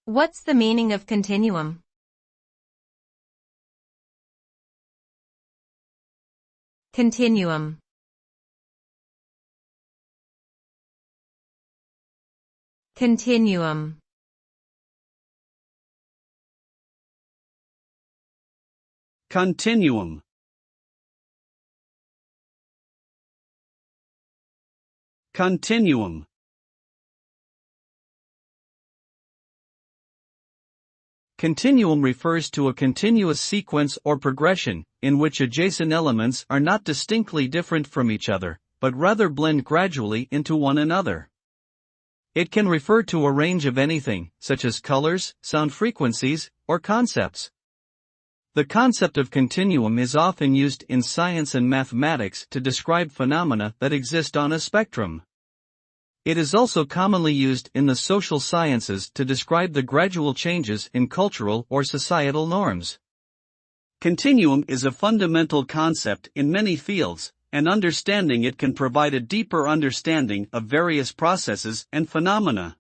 What's the meaning of continuum? Continuum. Continuum. Continuum. Continuum. Continuum refers to a continuous sequence or progression, in which adjacent elements are not distinctly different from each other, but rather blend gradually into one another. It can refer to a range of anything, such as colors, sound frequencies, or concepts. The concept of continuum is often used in science and mathematics to describe phenomena that exist on a spectrum. It is also commonly used in the social sciences to describe the gradual changes in cultural or societal norms. Continuum is a fundamental concept in many fields, and understanding it can provide a deeper understanding of various processes and phenomena.